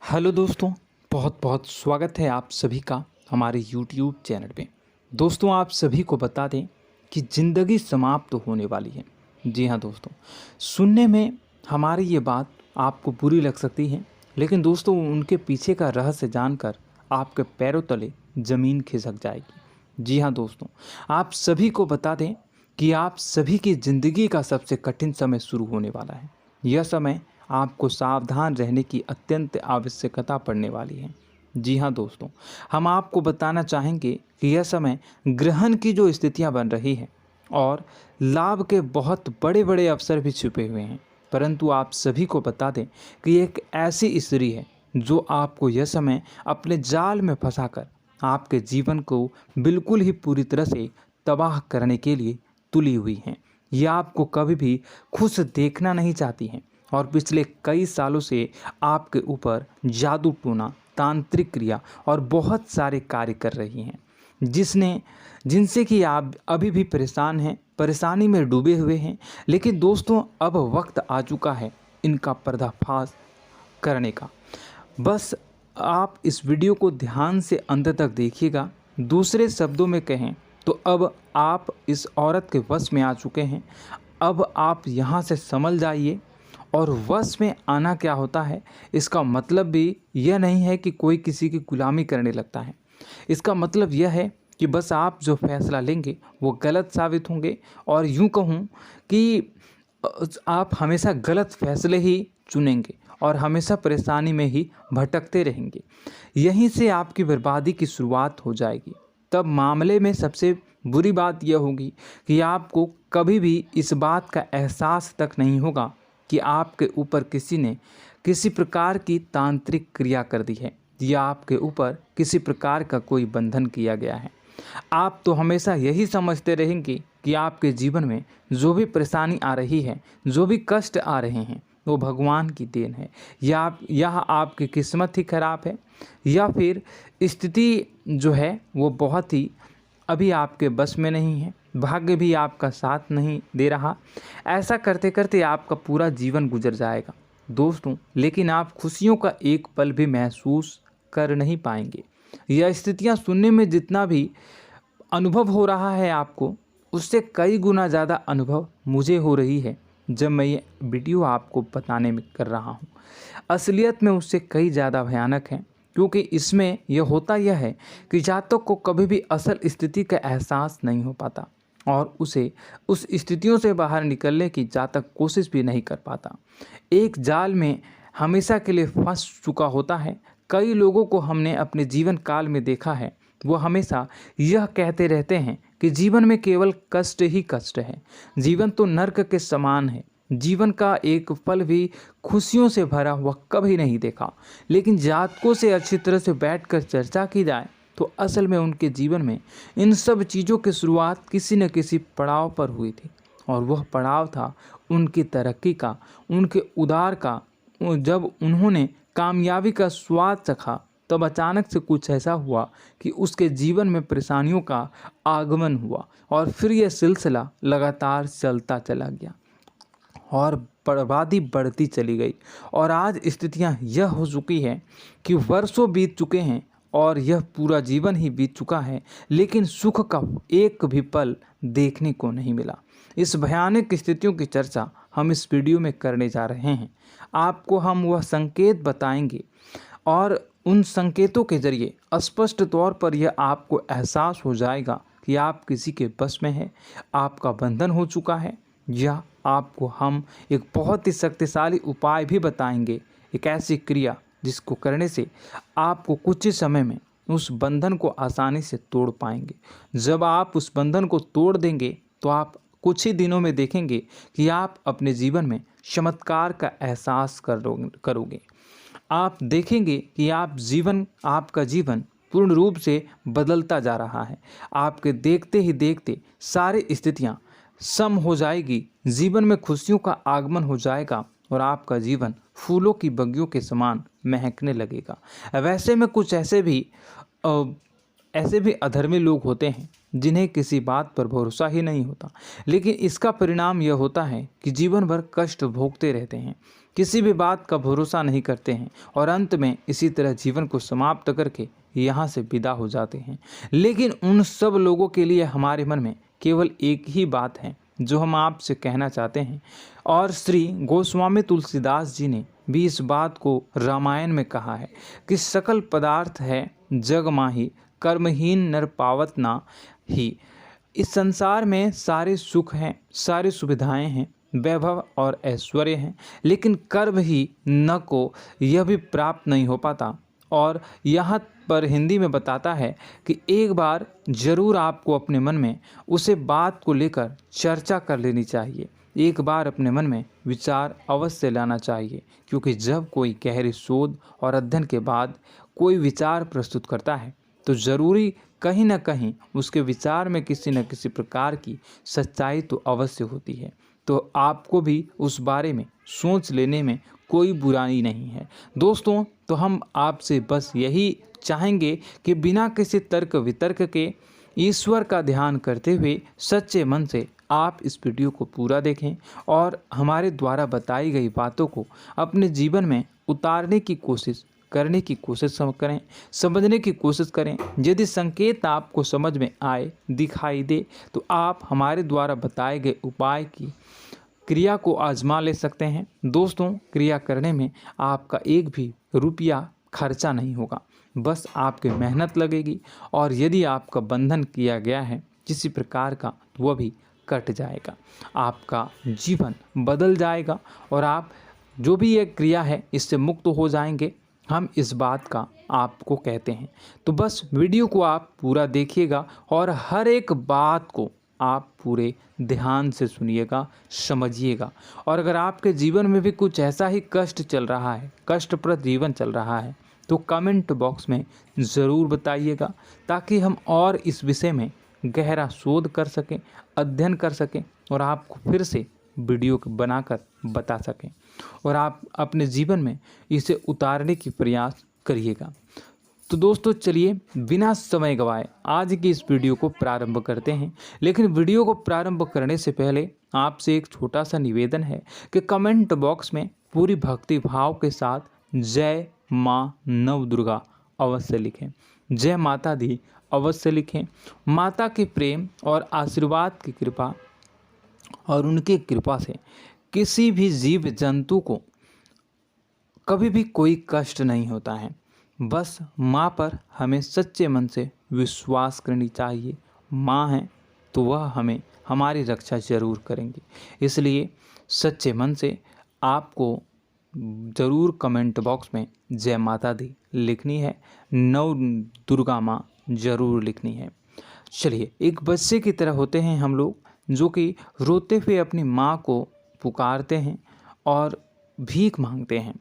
Hello दोस्तों, बहुत बहुत स्वागत है आप सभी का हमारे YouTube चैनल पे। दोस्तों, आप सभी को बता दें कि ज़िंदगी समाप्त होने वाली है। जी हाँ दोस्तों, सुनने में हमारी ये बात आपको बुरी लग सकती है, लेकिन दोस्तों उनके पीछे का रहस्य जानकर आपके पैरों तले ज़मीन खिसक जाएगी। जी हाँ दोस्तों, आप सभी को बता दें कि आप सभी की ज़िंदगी का सबसे कठिन समय शुरू होने वाला है। यह समय आपको सावधान रहने की अत्यंत आवश्यकता पड़ने वाली है। जी हाँ दोस्तों, हम आपको बताना चाहेंगे कि यह समय ग्रहण की जो स्थितियाँ बन रही है और लाभ के बहुत बड़े बड़े अवसर भी छुपे हुए हैं। परंतु आप सभी को बता दें कि एक ऐसी स्त्री है जो आपको यह समय अपने जाल में फंसाकर आपके जीवन को बिल्कुल ही पूरी तरह से तबाह करने के लिए तुली हुई हैं। यह आपको कभी भी खुश देखना नहीं चाहती हैं और पिछले कई सालों से आपके ऊपर जादू टोना, तांत्रिक क्रिया और बहुत सारे कार्य कर रही हैं, जिनसे कि आप अभी भी परेशान हैं, परेशानी में डूबे हुए हैं। लेकिन दोस्तों, अब वक्त आ चुका है इनका पर्दाफाश करने का। बस आप इस वीडियो को ध्यान से अंत तक देखिएगा। दूसरे शब्दों में कहें तो अब आप इस औरत के वश में आ चुके हैं। अब आप यहाँ से संभल जाइए। और वश में आना क्या होता है, इसका मतलब भी यह नहीं है कि कोई किसी की गुलामी करने लगता है। इसका मतलब यह है कि बस आप जो फैसला लेंगे वो गलत साबित होंगे, और यूँ कहूँ कि आप हमेशा गलत फैसले ही चुनेंगे और हमेशा परेशानी में ही भटकते रहेंगे। यहीं से आपकी बर्बादी की शुरुआत हो जाएगी। तब मामले में सबसे बुरी बात यह होगी कि आपको कभी भी इस बात का एहसास तक नहीं होगा कि आपके ऊपर किसी ने किसी प्रकार की तांत्रिक क्रिया कर दी है या आपके ऊपर किसी प्रकार का कोई बंधन किया गया है। आप तो हमेशा यही समझते रहेंगे कि आपके जीवन में जो भी परेशानी आ रही है, जो भी कष्ट आ रहे हैं, वो भगवान की देन है, या आपकी किस्मत ही खराब है, या फिर स्थिति जो है वो बहुत ही अभी आपके बस में नहीं है, भाग्य भी आपका साथ नहीं दे रहा। ऐसा करते करते आपका पूरा जीवन गुजर जाएगा दोस्तों, लेकिन आप खुशियों का एक पल भी महसूस कर नहीं पाएंगे। यह स्थितियां सुनने में जितना भी अनुभव हो रहा है आपको, उससे कई गुना ज़्यादा अनुभव मुझे हो रही है जब मैं ये वीडियो आपको बताने में कर रहा हूँ। असलियत में उससे कई ज़्यादा भयानक है, क्योंकि इसमें यह होता यह है कि जातक को कभी भी असल स्थिति का एहसास नहीं हो पाता और उसे उस स्थितियों से बाहर निकलने की जातक कोशिश भी नहीं कर पाता। एक जाल में हमेशा के लिए फंस चुका होता है। कई लोगों को हमने अपने जीवन काल में देखा है, वो हमेशा यह कहते रहते हैं कि जीवन में केवल कष्ट ही कष्ट है, जीवन तो नर्क के समान है, जीवन का एक पल भी खुशियों से भरा हुआ कभी नहीं देखा। लेकिन जातकों से अच्छी तरह से बैठकर चर्चा की जाए तो असल में उनके जीवन में इन सब चीज़ों की शुरुआत किसी न किसी पड़ाव पर हुई थी, और वह पड़ाव था उनकी तरक्की का, उनके उदार का। जब उन्होंने कामयाबी का स्वाद चखा, तब अचानक से कुछ ऐसा हुआ कि उसके जीवन में परेशानियों का आगमन हुआ, और फिर यह सिलसिला लगातार चलता चला गया और बर्बादी बढ़ती चली गई। और आज स्थितियां यह हो चुकी है कि वर्षों बीत चुके हैं और यह पूरा जीवन ही बीत चुका है, लेकिन सुख का एक भी पल देखने को नहीं मिला। इस भयानक स्थितियों की चर्चा हम इस वीडियो में करने जा रहे हैं। आपको हम वह संकेत बताएंगे और उन संकेतों के जरिए स्पष्ट तौर पर यह आपको एहसास हो जाएगा कि आप किसी के बस में हैं, आपका बंधन हो चुका है, या आपको हम एक बहुत ही शक्तिशाली उपाय भी बताएंगे, एक ऐसी क्रिया जिसको करने से आपको कुछ ही समय में उस बंधन को आसानी से तोड़ पाएंगे। जब आप उस बंधन को तोड़ देंगे तो आप कुछ ही दिनों में देखेंगे कि आप अपने जीवन में चमत्कार का एहसास करोगे। आप देखेंगे कि आपका जीवन पूर्ण रूप से बदलता जा रहा है। आपके देखते ही देखते सारी स्थितियां सम हो जाएगी, जीवन में खुशियों का आगमन हो जाएगा और आपका जीवन फूलों की बगियों के समान महकने लगेगा। वैसे में कुछ ऐसे भी अधर्मी लोग होते हैं जिन्हें किसी बात पर भरोसा ही नहीं होता, लेकिन इसका परिणाम यह होता है कि जीवन भर कष्ट भोगते रहते हैं, किसी भी बात का भरोसा नहीं करते हैं और अंत में इसी तरह जीवन को समाप्त करके यहाँ से विदा हो जाते हैं। लेकिन उन सब लोगों के लिए हमारे मन में केवल एक ही बात है जो हम आपसे कहना चाहते हैं, और श्री गोस्वामी तुलसीदास जी ने भी इस बात को रामायण में कहा है कि सकल पदार्थ है जग माही, कर्महीन नर पावत ना ही। इस संसार में सारे सुख हैं, सारी सुविधाएं हैं, वैभव और ऐश्वर्य हैं, लेकिन कर्म ही न को यह भी प्राप्त नहीं हो पाता। और यहाँ पर हिंदी में बताता है कि एक बार जरूर आपको अपने मन में उसे बात को लेकर चर्चा कर लेनी चाहिए, एक बार अपने मन में विचार अवश्य लाना चाहिए, क्योंकि जब कोई गहरी शोध और अध्ययन के बाद कोई विचार प्रस्तुत करता है तो ज़रूरी कहीं ना कहीं उसके विचार में किसी न किसी प्रकार की सच्चाई तो अवश्य होती है। तो आपको भी उस बारे में सोच लेने में कोई बुराई नहीं है। दोस्तों, तो हम आपसे बस यही चाहेंगे कि बिना किसी तर्क वितर्क के ईश्वर का ध्यान करते हुए सच्चे मन से आप इस वीडियो को पूरा देखें और हमारे द्वारा बताई गई बातों को अपने जीवन में उतारने की कोशिश करने की कोशिश करें, समझने की कोशिश करें। यदि संकेत आपको समझ में आए, दिखाई दे, तो आप हमारे द्वारा बताए गए उपाय की क्रिया को आजमा ले सकते हैं। दोस्तों, क्रिया करने में आपका एक भी रुपया खर्चा नहीं होगा, बस आपकी मेहनत लगेगी, और यदि आपका बंधन किया गया है किसी प्रकार का तो वह भी कट जाएगा, आपका जीवन बदल जाएगा और आप जो भी ये क्रिया है इससे मुक्त हो जाएंगे। हम इस बात का आपको कहते हैं। तो बस वीडियो को आप पूरा देखिएगा और हर एक बात को आप पूरे ध्यान से सुनिएगा, समझिएगा। और अगर आपके जीवन में भी कुछ ऐसा ही कष्ट चल रहा है, कष्टप्रद जीवन चल रहा है, तो कमेंट बॉक्स में ज़रूर बताइएगा, ताकि हम और इस विषय में गहरा शोध कर सकें, अध्ययन कर सकें और आपको फिर से वीडियो बनाकर बता सकें और आप अपने जीवन में इसे उतारने की प्रयास करिएगा। तो दोस्तों, चलिए बिना समय गवाए आज की इस वीडियो को प्रारंभ करते हैं। लेकिन वीडियो को प्रारंभ करने से पहले आपसे एक छोटा सा निवेदन है कि कमेंट बॉक्स में पूरी भक्ति भाव के साथ जय माँ नव दुर्गा अवश्य लिखें, जय माता दी अवश्य लिखें। माता के प्रेम और आशीर्वाद की कृपा और उनकी कृपा से किसी भी जीव जंतु को कभी भी कोई कष्ट नहीं होता है। बस माँ पर हमें सच्चे मन से विश्वास करनी चाहिए। माँ है तो वह हमें हमारी रक्षा जरूर करेंगी। इसलिए सच्चे मन से आपको ज़रूर कमेंट बॉक्स में जय माता दी लिखनी है, नव दुर्गा माँ ज़रूर लिखनी है। चलिए, एक बच्चे की तरह होते हैं हम लोग, जो कि रोते हुए अपनी माँ को पुकारते हैं और भीख मांगते हैं।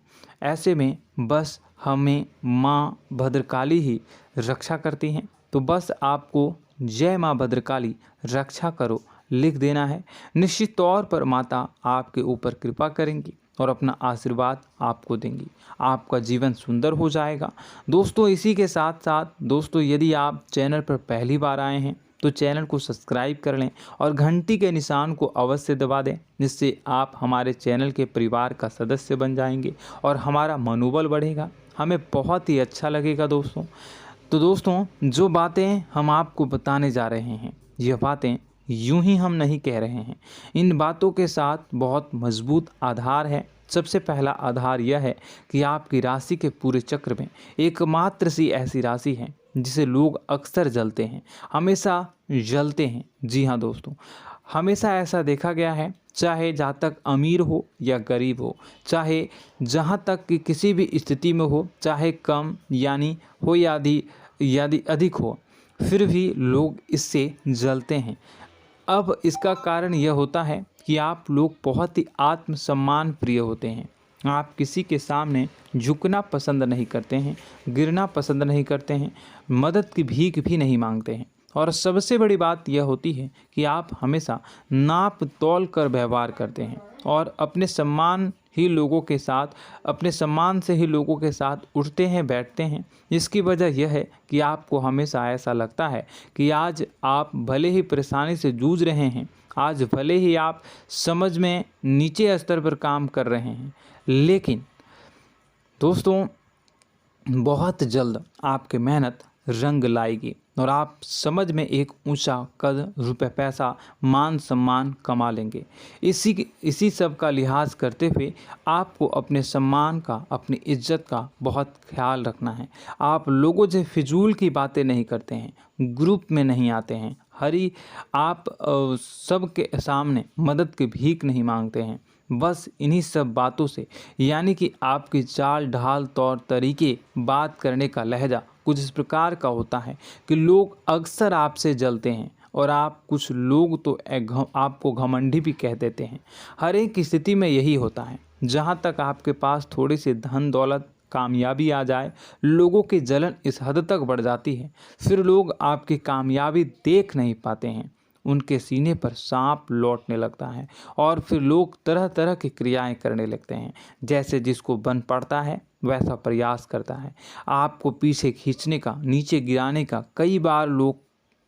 ऐसे में बस हमें माँ भद्रकाली ही रक्षा करती हैं। तो बस आपको जय माँ भद्रकाली रक्षा करो लिख देना है। निश्चित तौर पर माता आपके ऊपर कृपा करेंगी और अपना आशीर्वाद आपको देंगी, आपका जीवन सुंदर हो जाएगा। दोस्तों, इसी के साथ साथ दोस्तों, यदि आप चैनल पर पहली बार आए हैं तो चैनल को सब्सक्राइब कर लें और घंटी के निशान को अवश्य दबा दें, जिससे आप हमारे चैनल के परिवार का सदस्य बन जाएंगे और हमारा मनोबल बढ़ेगा, हमें बहुत ही अच्छा लगेगा दोस्तों। तो दोस्तों, जो बातें हम आपको बताने जा रहे हैं, यह बातें यूं ही हम नहीं कह रहे हैं। इन बातों के साथ बहुत मजबूत आधार है। सबसे पहला आधार यह है कि आपकी राशि के पूरे चक्र में एकमात्र सी ऐसी राशि है जिसे लोग अक्सर जलते हैं, हमेशा जलते हैं। जी हाँ दोस्तों, हमेशा ऐसा देखा गया है, चाहे जहाँ तक अमीर हो या गरीब हो, चाहे जहाँ तक कि किसी भी स्थिति में हो, चाहे कम यानी हो या अधिक हो, फिर भी लोग इससे जलते हैं। अब इसका कारण यह होता है कि आप लोग बहुत ही आत्मसम्मान प्रिय होते हैं। आप किसी के सामने झुकना पसंद नहीं करते हैं, गिरना पसंद नहीं करते हैं, मदद की भीख भी नहीं मांगते हैं और सबसे बड़ी बात यह होती है कि आप हमेशा नाप तौल कर व्यवहार करते हैं और अपने सम्मान से ही लोगों के साथ उठते हैं बैठते हैं। इसकी वजह यह है कि आपको हमेशा ऐसा लगता है कि आज आप भले ही परेशानी से जूझ रहे हैं, आज भले ही आप समझ में नीचे स्तर पर काम कर रहे हैं, लेकिन दोस्तों बहुत जल्द आपकी मेहनत रंग लाएगी और आप समझ में एक ऊंचा कद, रुपए, पैसा, मान सम्मान कमा लेंगे। इसी सब का लिहाज करते हुए आपको अपने सम्मान का, अपनी इज्जत का बहुत ख्याल रखना है। आप लोगों से फिजूल की बातें नहीं करते हैं, ग्रुप में नहीं आते हैं, आप सबके सामने मदद की भीख नहीं मांगते हैं। बस इन्हीं सब बातों से, यानी कि आपकी चाल ढाल, तौर तरीके, बात करने का लहजा कुछ इस प्रकार का होता है कि लोग अक्सर आपसे जलते हैं और कुछ लोग तो आपको घमंडी भी कह देते हैं। हर एक स्थिति में यही होता है। जहाँ तक आपके पास थोड़ी सी धन दौलत, कामयाबी आ जाए, लोगों की जलन इस हद तक बढ़ जाती है, फिर लोग आपकी कामयाबी देख नहीं पाते हैं। उनके सीने पर सांप लौटने लगता है और फिर लोग तरह तरह की क्रियाएं करने लगते हैं। जैसे जिसको बन पड़ता है वैसा प्रयास करता है। आपको पीछे खींचने का, नीचे गिराने का कई बार लोग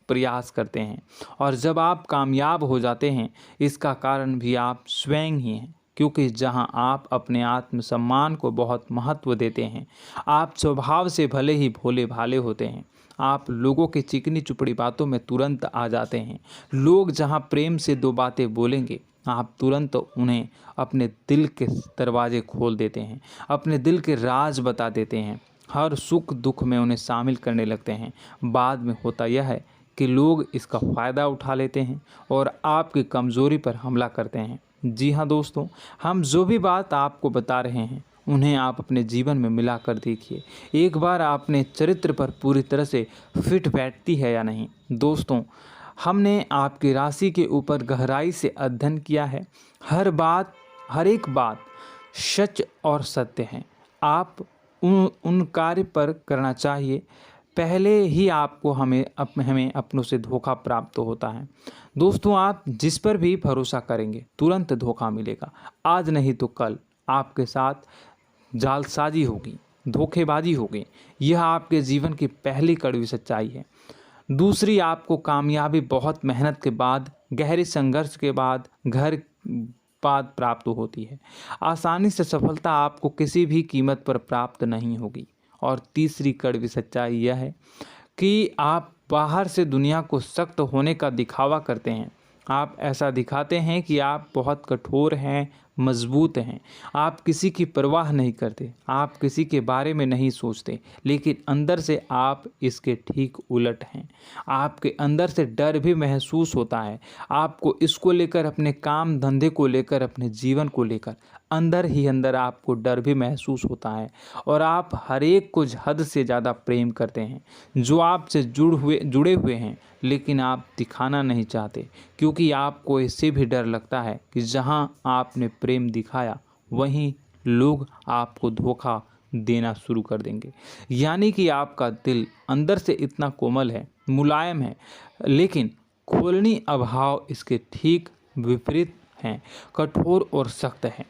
प्रयास करते हैं और जब आप कामयाब हो जाते हैं, इसका कारण भी आप स्वयं ही हैं। क्योंकि जहां आप अपने आत्मसम्मान को बहुत महत्व देते हैं, आप स्वभाव से भले ही भोले भाले होते हैं, आप लोगों की चिकनी चुपड़ी बातों में तुरंत आ जाते हैं। लोग जहां प्रेम से दो बातें बोलेंगे, आप तुरंत उन्हें अपने दिल के दरवाजे खोल देते हैं, अपने दिल के राज बता देते हैं, हर सुख दुख में उन्हें शामिल करने लगते हैं। बाद में होता यह है कि लोग इसका फ़ायदा उठा लेते हैं और आपकी कमज़ोरी पर हमला करते हैं। जी हाँ दोस्तों, हम जो भी बात आपको बता रहे हैं उन्हें आप अपने जीवन में मिला कर देखिए। एक बार आपने चरित्र पर पूरी तरह से फिट बैठती है या नहीं। दोस्तों, हमने आपकी राशि के ऊपर गहराई से अध्ययन किया है। हर एक बात सच और सत्य है। आप उन कार्य पर करना चाहिए, पहले ही आपको हमें अपनों से धोखा प्राप्त होता है। दोस्तों, आप जिस पर भी भरोसा करेंगे तुरंत धोखा मिलेगा। आज नहीं तो कल आपके साथ जालसाजी होगी, धोखेबाजी होगी। यह आपके जीवन की पहली कड़वी सच्चाई है। दूसरी, आपको कामयाबी बहुत मेहनत के बाद, गहरे संघर्ष के बाद प्राप्त होती है। आसानी से सफलता आपको किसी भी कीमत पर प्राप्त नहीं होगी। और तीसरी कड़वी सच्चाई यह है कि आप बाहर से दुनिया को सख्त होने का दिखावा करते हैं। आप ऐसा दिखाते हैं कि आप बहुत कठोर हैं, मजबूत हैं। आप किसी की परवाह नहीं करते, आप किसी के बारे में नहीं सोचते, लेकिन अंदर से आप इसके ठीक उलट हैं। आपके अंदर से डर भी महसूस होता है। आपको इसको लेकर, अपने काम धंधे को लेकर, अपने जीवन को लेकर अंदर ही अंदर आपको डर भी महसूस होता है और आप हर एक को हद से ज़्यादा प्रेम करते हैं, जो आपसे जुड़े हुए हैं, लेकिन आप दिखाना नहीं चाहते, क्योंकि आपको इससे भी डर लगता है कि जहां आपने प्रेम दिखाया वहीं लोग आपको धोखा देना शुरू कर देंगे। यानी कि आपका दिल अंदर से इतना कोमल है, मुलायम है, लेकिन खोलनी अभाव इसके ठीक विपरीत हैं, कठोर और सख्त हैं।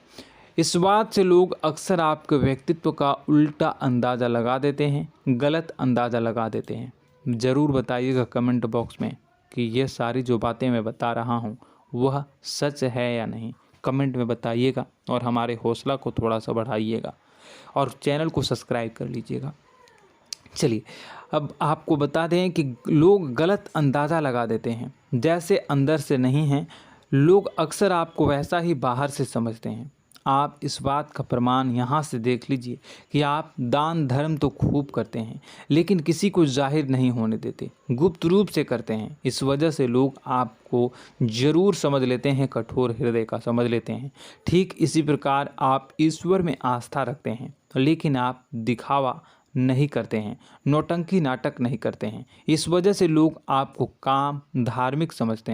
इस बात से लोग अक्सर आपके व्यक्तित्व का उल्टा अंदाज़ा लगा देते हैं, गलत अंदाज़ा लगा देते हैं। ज़रूर बताइएगा कमेंट बॉक्स में कि ये सारी जो बातें मैं बता रहा हूँ वह सच है या नहीं। कमेंट में बताइएगा और हमारे हौसला को थोड़ा सा बढ़ाइएगा और चैनल को सब्सक्राइब कर लीजिएगा। चलिए, अब आपको बता दें कि लोग गलत अंदाज़ा लगा देते हैं। जैसे अंदर से नहीं हैं, लोग अक्सर आपको वैसा ही बाहर से समझते हैं। आप इस बात का प्रमाण यहाँ से देख लीजिए कि आप दान धर्म तो खूब करते हैं, लेकिन किसी को जाहिर नहीं होने देते, गुप्त रूप से करते हैं। इस वजह से लोग आपको ज़रूर समझ लेते हैं, कठोर हृदय का समझ लेते हैं। ठीक इसी प्रकार आप ईश्वर में आस्था रखते हैं, लेकिन आप दिखावा नहीं करते हैं, नौटंकी नाटक नहीं करते हैं। इस वजह से लोग आपको कम धार्मिक समझते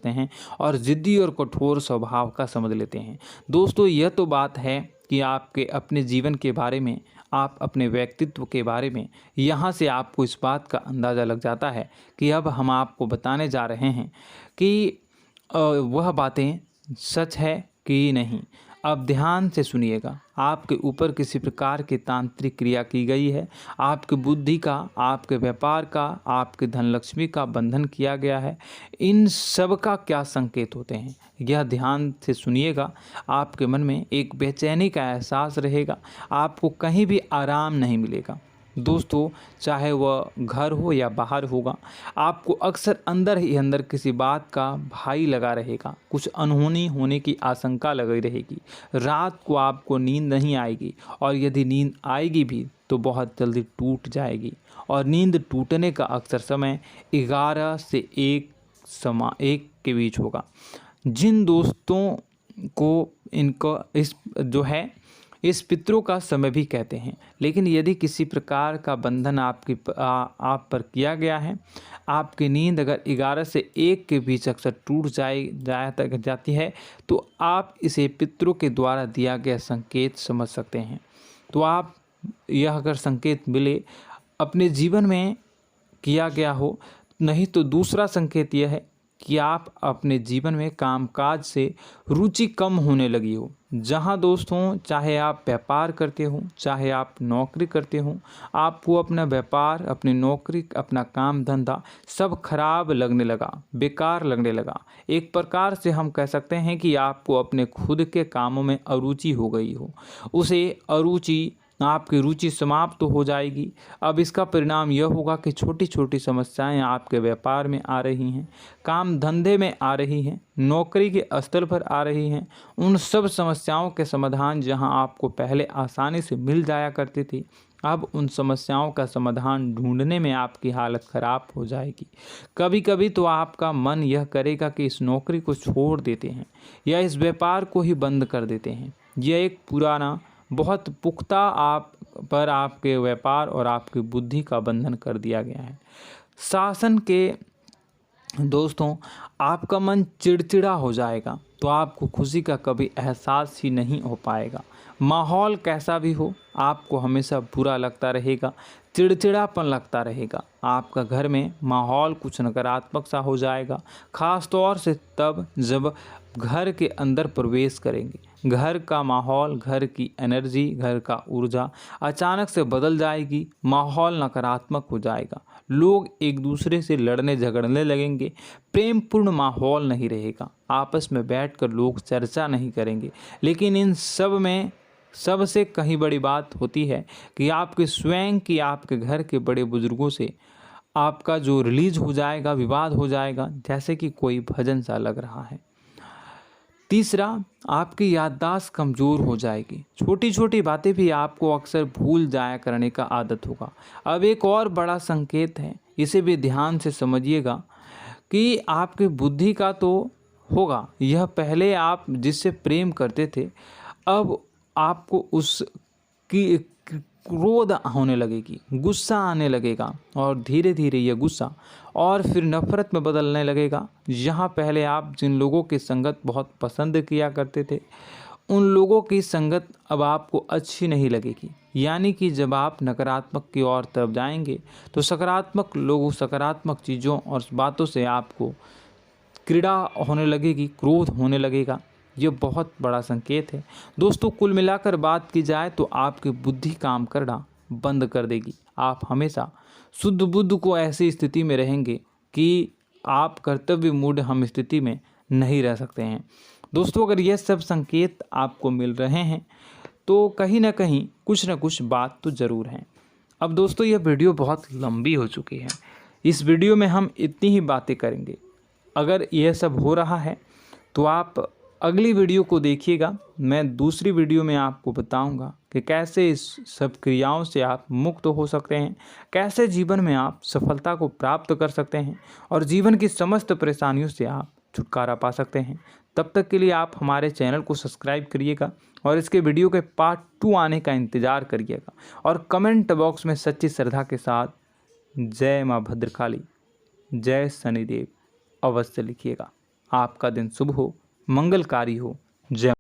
हैं और ज़िद्दी और कठोर स्वभाव का समझ लेते हैं। दोस्तों, यह तो बात है कि आपके अपने जीवन के बारे में, आप अपने व्यक्तित्व के बारे में, यहाँ से आपको इस बात का अंदाज़ा लग जाता है कि अब हम आपको बताने जा रहे हैं कि वह बातें सच है कि नहीं। अब ध्यान से सुनिएगा। आपके ऊपर किसी प्रकार की तांत्रिक क्रिया की गई है, आपकी बुद्धि का, आपके व्यापार का, आपके धन लक्ष्मी का बंधन किया गया है। इन सब का क्या संकेत होते हैं, यह ध्यान से सुनिएगा। आपके मन में एक बेचैनी का एहसास रहेगा, आपको कहीं भी आराम नहीं मिलेगा। दोस्तों, चाहे वह घर हो या बाहर होगा, आपको अक्सर अंदर ही अंदर किसी बात का भय लगा रहेगा, कुछ अनहोनी होने की आशंका लगी रहेगी। रात को आपको नींद नहीं आएगी, और यदि नींद आएगी भी तो बहुत जल्दी टूट जाएगी। और नींद टूटने का अक्सर समय 11 से 1 के बीच होगा। जिन दोस्तों को इनको इस पितरों का समय भी कहते हैं। लेकिन यदि किसी प्रकार का बंधन आप पर किया गया है, आपकी नींद अगर 11 से 1 के बीच अक्सर टूट जाती है, तो आप इसे पितरों के द्वारा दिया गया संकेत समझ सकते हैं। तो आप यह अगर संकेत मिले अपने जीवन में किया गया हो, नहीं तो दूसरा संकेत यह है कि आप अपने जीवन में कामकाज से रुचि कम होने लगी हो। जहां दोस्तों, चाहे आप व्यापार करते हो, चाहे आप नौकरी करते हो, आपको अपना व्यापार, अपनी नौकरी, अपना काम धंधा सब खराब लगने लगा, बेकार लगने लगा। एक प्रकार से हम कह सकते हैं कि आपको अपने खुद के कामों में अरुचि हो गई हो। उसे अरुचि, आपकी रुचि समाप्त तो हो जाएगी। अब इसका परिणाम यह होगा कि छोटी छोटी समस्याएं आपके व्यापार में आ रही हैं, काम धंधे में आ रही हैं, नौकरी के स्तर पर आ रही हैं। उन सब समस्याओं के समाधान जहां आपको पहले आसानी से मिल जाया करती थी, अब उन समस्याओं का समाधान ढूंढने में आपकी हालत ख़राब हो जाएगी। कभी कभी तो आपका मन यह करेगा कि इस नौकरी को छोड़ देते हैं या इस व्यापार को ही बंद कर देते हैं। यह एक पुराना, बहुत पुख्ता आपके व्यापार और आपकी बुद्धि का बंधन कर दिया गया है। शासन के दोस्तों, आपका मन चिड़चिड़ा हो जाएगा, तो आपको खुशी का कभी एहसास ही नहीं हो पाएगा। माहौल कैसा भी हो, आपको हमेशा बुरा लगता रहेगा, चिड़चिड़ापन लगता रहेगा। आपका घर में माहौल कुछ नकारात्मक सा हो जाएगा, ख़ास तौर से तब जब घर के अंदर प्रवेश करेंगे। घर का माहौल, घर की एनर्जी, घर का ऊर्जा अचानक से बदल जाएगी, माहौल नकारात्मक हो जाएगा। लोग एक दूसरे से लड़ने झगड़ने लगेंगे, प्रेमपूर्ण माहौल नहीं रहेगा, आपस में बैठकर लोग चर्चा नहीं करेंगे। लेकिन इन सब में सबसे कहीं बड़ी बात होती है कि आपके स्वयं की, आपके घर के बड़े बुजुर्गों से आपका जो रिलीज हो जाएगा, विवाद हो जाएगा, जैसे कि कोई भजन सा लग रहा है। तीसरा, आपकी याददाश्त कमज़ोर हो जाएगी, छोटी छोटी बातें भी आपको अक्सर भूल जाया करने का आदत होगा। अब एक और बड़ा संकेत है, इसे भी ध्यान से समझिएगा कि आपकी बुद्धि का तो होगा, यह पहले आप जिससे प्रेम करते थे, अब आपको उसकी क्रोध होने लगेगी, गुस्सा आने लगेगा, और धीरे धीरे यह गुस्सा और फिर नफरत में बदलने लगेगा। यहाँ पहले आप जिन लोगों की संगत बहुत पसंद किया करते थे, उन लोगों की संगत अब आपको अच्छी नहीं लगेगी। यानी कि जब आप नकारात्मक की ओर तरफ जाएंगे, तो सकारात्मक लोगों, सकारात्मक चीज़ों और बातों से आपको क्रीड़ा होने लगेगी, क्रोध होने लगेगा। ये बहुत बड़ा संकेत है दोस्तों। कुल मिलाकर बात की जाए तो आपकी बुद्धि काम करना बंद कर देगी। आप हमेशा शुद्ध बुद्ध को ऐसी स्थिति में रहेंगे कि आप कर्तव्य मूढ़ हम स्थिति में नहीं रह सकते हैं। दोस्तों, अगर ये सब संकेत आपको मिल रहे हैं तो कहीं ना कहीं कुछ ना कुछ बात तो ज़रूर है। अब दोस्तों, यह वीडियो बहुत लंबी हो चुकी है, इस वीडियो में हम इतनी ही बातें करेंगे। अगर यह सब हो रहा है तो आप अगली वीडियो को देखिएगा। मैं दूसरी वीडियो में आपको बताऊंगा कि कैसे इस सब क्रियाओं से आप मुक्त हो सकते हैं, कैसे जीवन में आप सफलता को प्राप्त कर सकते हैं और जीवन की समस्त परेशानियों से आप छुटकारा पा सकते हैं। तब तक के लिए आप हमारे चैनल को सब्सक्राइब करिएगा और इसके वीडियो के पार्ट 2 आने का इंतज़ार करिएगा। और कमेंट बॉक्स में सच्ची श्रद्धा के साथ जय माँ भद्रकाली, जय शनिदेव अवश्य लिखिएगा। आपका दिन शुभ हो, मंगलकारी हो। जय।